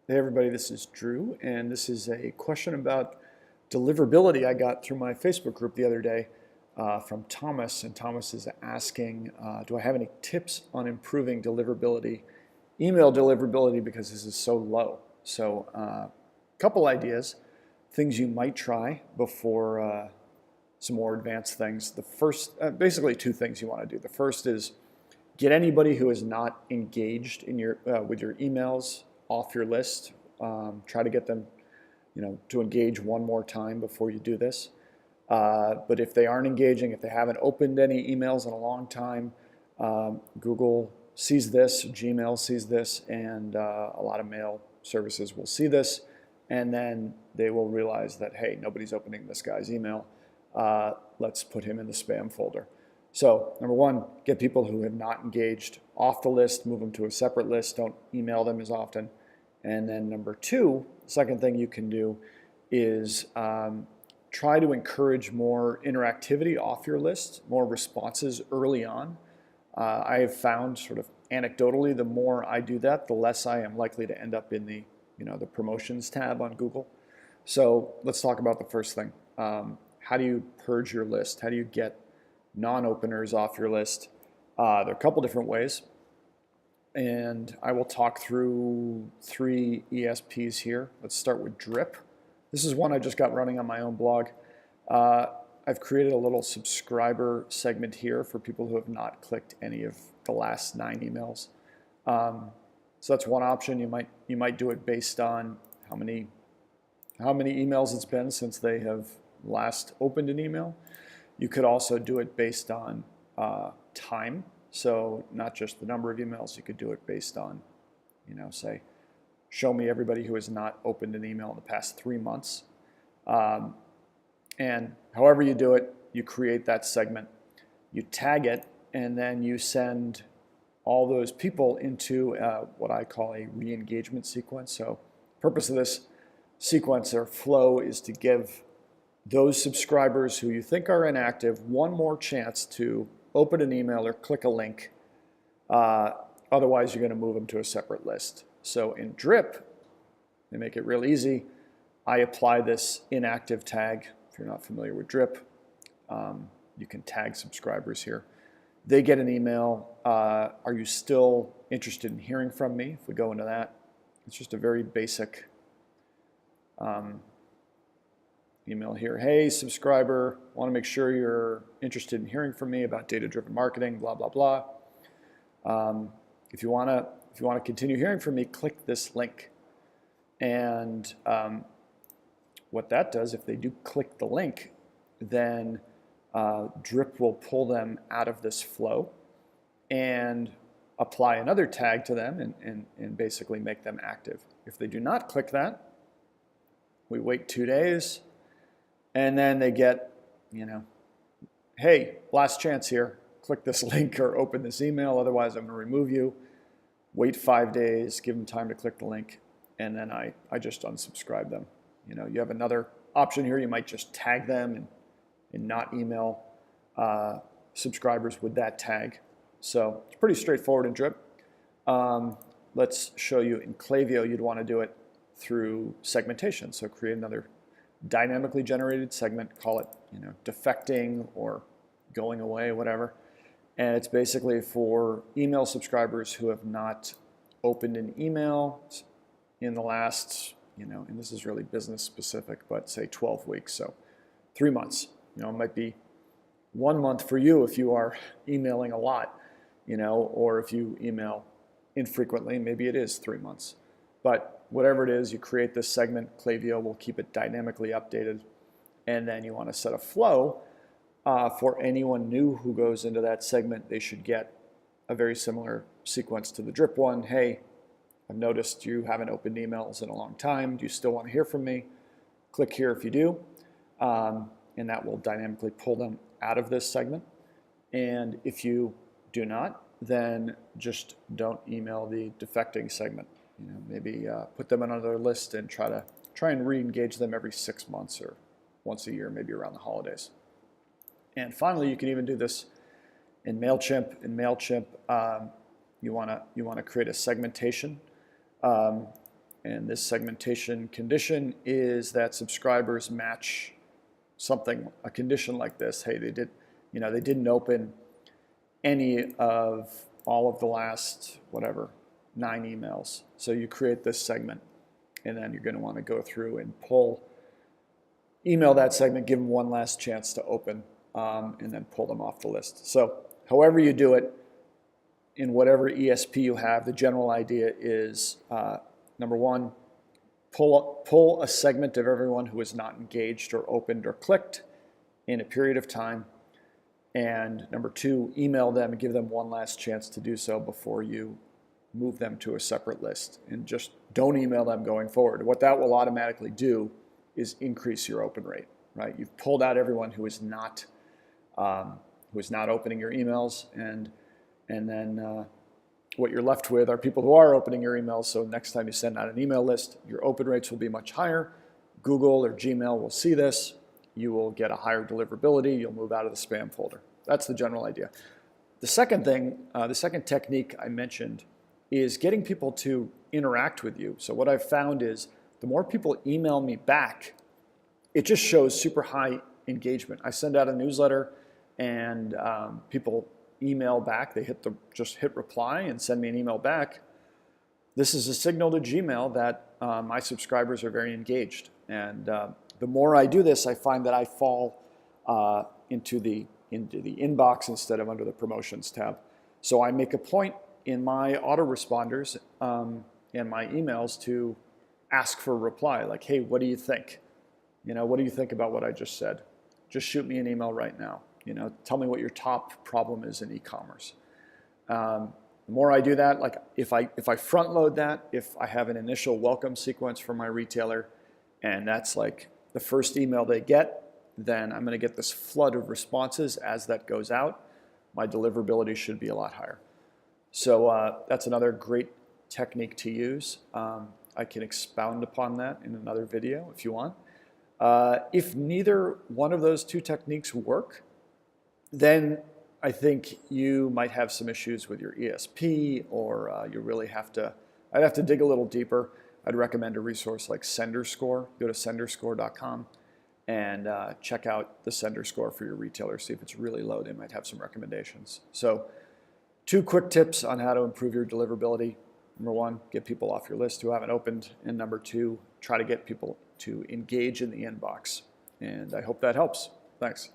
Hey everybody, this is Drew, and this is a question about deliverability I got through my Facebook group the other day from Thomas, and Thomas is asking, do I have any tips on improving deliverability, email deliverability, because this is so low? So a couple ideas, things you might try before some more advanced things. The first, basically two things you want to do. The first is get anybody who is not engaged in your with your emails off your list. Try to get them, to engage one more time before you do this. But if they aren't engaging, if they haven't opened any emails in a long time, Google sees this, Gmail sees this, and a lot of mail services will see this, and then they will realize that, hey, nobody's opening this guy's email. Let's put him in the spam folder. So number one, get people who have not engaged off the list, move them to a separate list, don't email them as often. And then number two, second thing you can do is try to encourage more interactivity off your list, more responses early on. I have found sort of anecdotally, the more I do that, the less I am likely to end up in the, the promotions tab on Google. So let's talk about the first thing. How do you purge your list? How do you get non-openers off your list? There are a couple different ways, and I will talk through 3 ESPs here. Let's start with Drip. This is one I just got running on my own blog. I've created a little subscriber segment here for people who have not clicked any of the last 9 emails. So that's one option. You might do it based on how many emails it's been since they have last opened an email. You could also do it based on time. So not just the number of emails, you could do it based on, say, show me everybody who has not opened an email in the past 3 months. And however you do it, you create that segment, you tag it, and then you send all those people into what I call a re-engagement sequence. So the purpose of this sequence or flow is to give those subscribers who you think are inactive one more chance to open an email or click a link. Otherwise, you're going to move them to a separate list. So in Drip, they make it real easy. I apply this inactive tag. If you're not familiar with Drip, you can tag subscribers here. They get an email. Are you still interested in hearing from me? If we go into that, it's just a very basic email here. Hey, subscriber, want to make sure you're interested in hearing from me about data-driven marketing, blah, blah, blah. If you want to continue hearing from me, click this link. And what that does, if they do click the link, then Drip will pull them out of this flow and apply another tag to them and basically make them active. If they do not click that, we wait 2 days, and then they get, hey, last chance here. Click this link or open this email, otherwise I'm going to remove you. Wait 5 days, give them time to click the link, and then I just unsubscribe them. You have another option here. You might just tag them and not email subscribers with that tag. So it's pretty straightforward in Drip. Let's show you in Klaviyo. You'd want to do it through segmentation. So create another dynamically generated segment, call it defecting or going away, whatever. And it's basically for email subscribers who have not opened an email in the last, and this is really business specific, but say 12 weeks, so 3 months. It might be 1 month for you if you are emailing a lot, or if you email infrequently, maybe it is 3 months. But whatever it is, you create this segment. Klaviyo will keep it dynamically updated. And then you want to set a flow for anyone new who goes into that segment. They should get a very similar sequence to the Drip one. Hey, I've noticed you haven't opened emails in a long time. Do you still want to hear from me? Click here if you do. And that will dynamically pull them out of this segment. And if you do not, then just don't email the defecting segment. Maybe put them on another list and try and re-engage them every 6 months or once a year, maybe around the holidays. And finally, you can even do this in MailChimp. In MailChimp, you want to create a segmentation And this segmentation condition is that subscribers match something, a condition like this. Hey, they didn't open any of all of the last, 9 emails. So you create this segment, and then you're going to want to go through and email that segment, give them one last chance to open, and then pull them off the list. So however you do it, in whatever ESP you have, the general idea is, number one, pull a segment of everyone who is not engaged or opened or clicked in a period of time. And number two, email them and give them one last chance to do so before you move them to a separate list. And just don't email them going forward. What that will automatically do is increase your open rate, right? You've pulled out everyone who is not opening your emails, and then what you're left with are people who are opening your emails. So next time you send out an email list, your open rates will be much higher. Google or Gmail will see this. You will get a higher deliverability. You'll move out of the spam folder. That's the general idea. The second thing, the second technique I mentioned is getting people to interact with you. So what I've found is the more people email me back, it just shows super high engagement. I send out a newsletter and people email back. They just hit reply and send me an email back. This is a signal to Gmail that my subscribers are very engaged. And the more I do this, I find that I fall into the inbox instead of under the promotions tab. So I make a point in my autoresponders and my emails to ask for a reply, like, hey, what do you think? What do you think about what I just said? Just shoot me an email right now. Tell me what your top problem is in e-commerce. The more I do that, like if I front load that, if I have an initial welcome sequence for my retailer, and that's like the first email they get, then I'm going to get this flood of responses as that goes out. My deliverability should be a lot higher. So that's another great technique to use. I can expound upon that in another video if you want. If neither one of those two techniques work, then I think you might have some issues with your ESP, or I'd have to dig a little deeper. I'd recommend a resource like SenderScore. Go to senderscore.com and check out the sender score for your retailer. See if it's really low. They might have some recommendations. So 2 quick tips on how to improve your deliverability. Number 1, get people off your list who haven't opened. And number 2, try to get people to engage in the inbox. And I hope that helps. Thanks.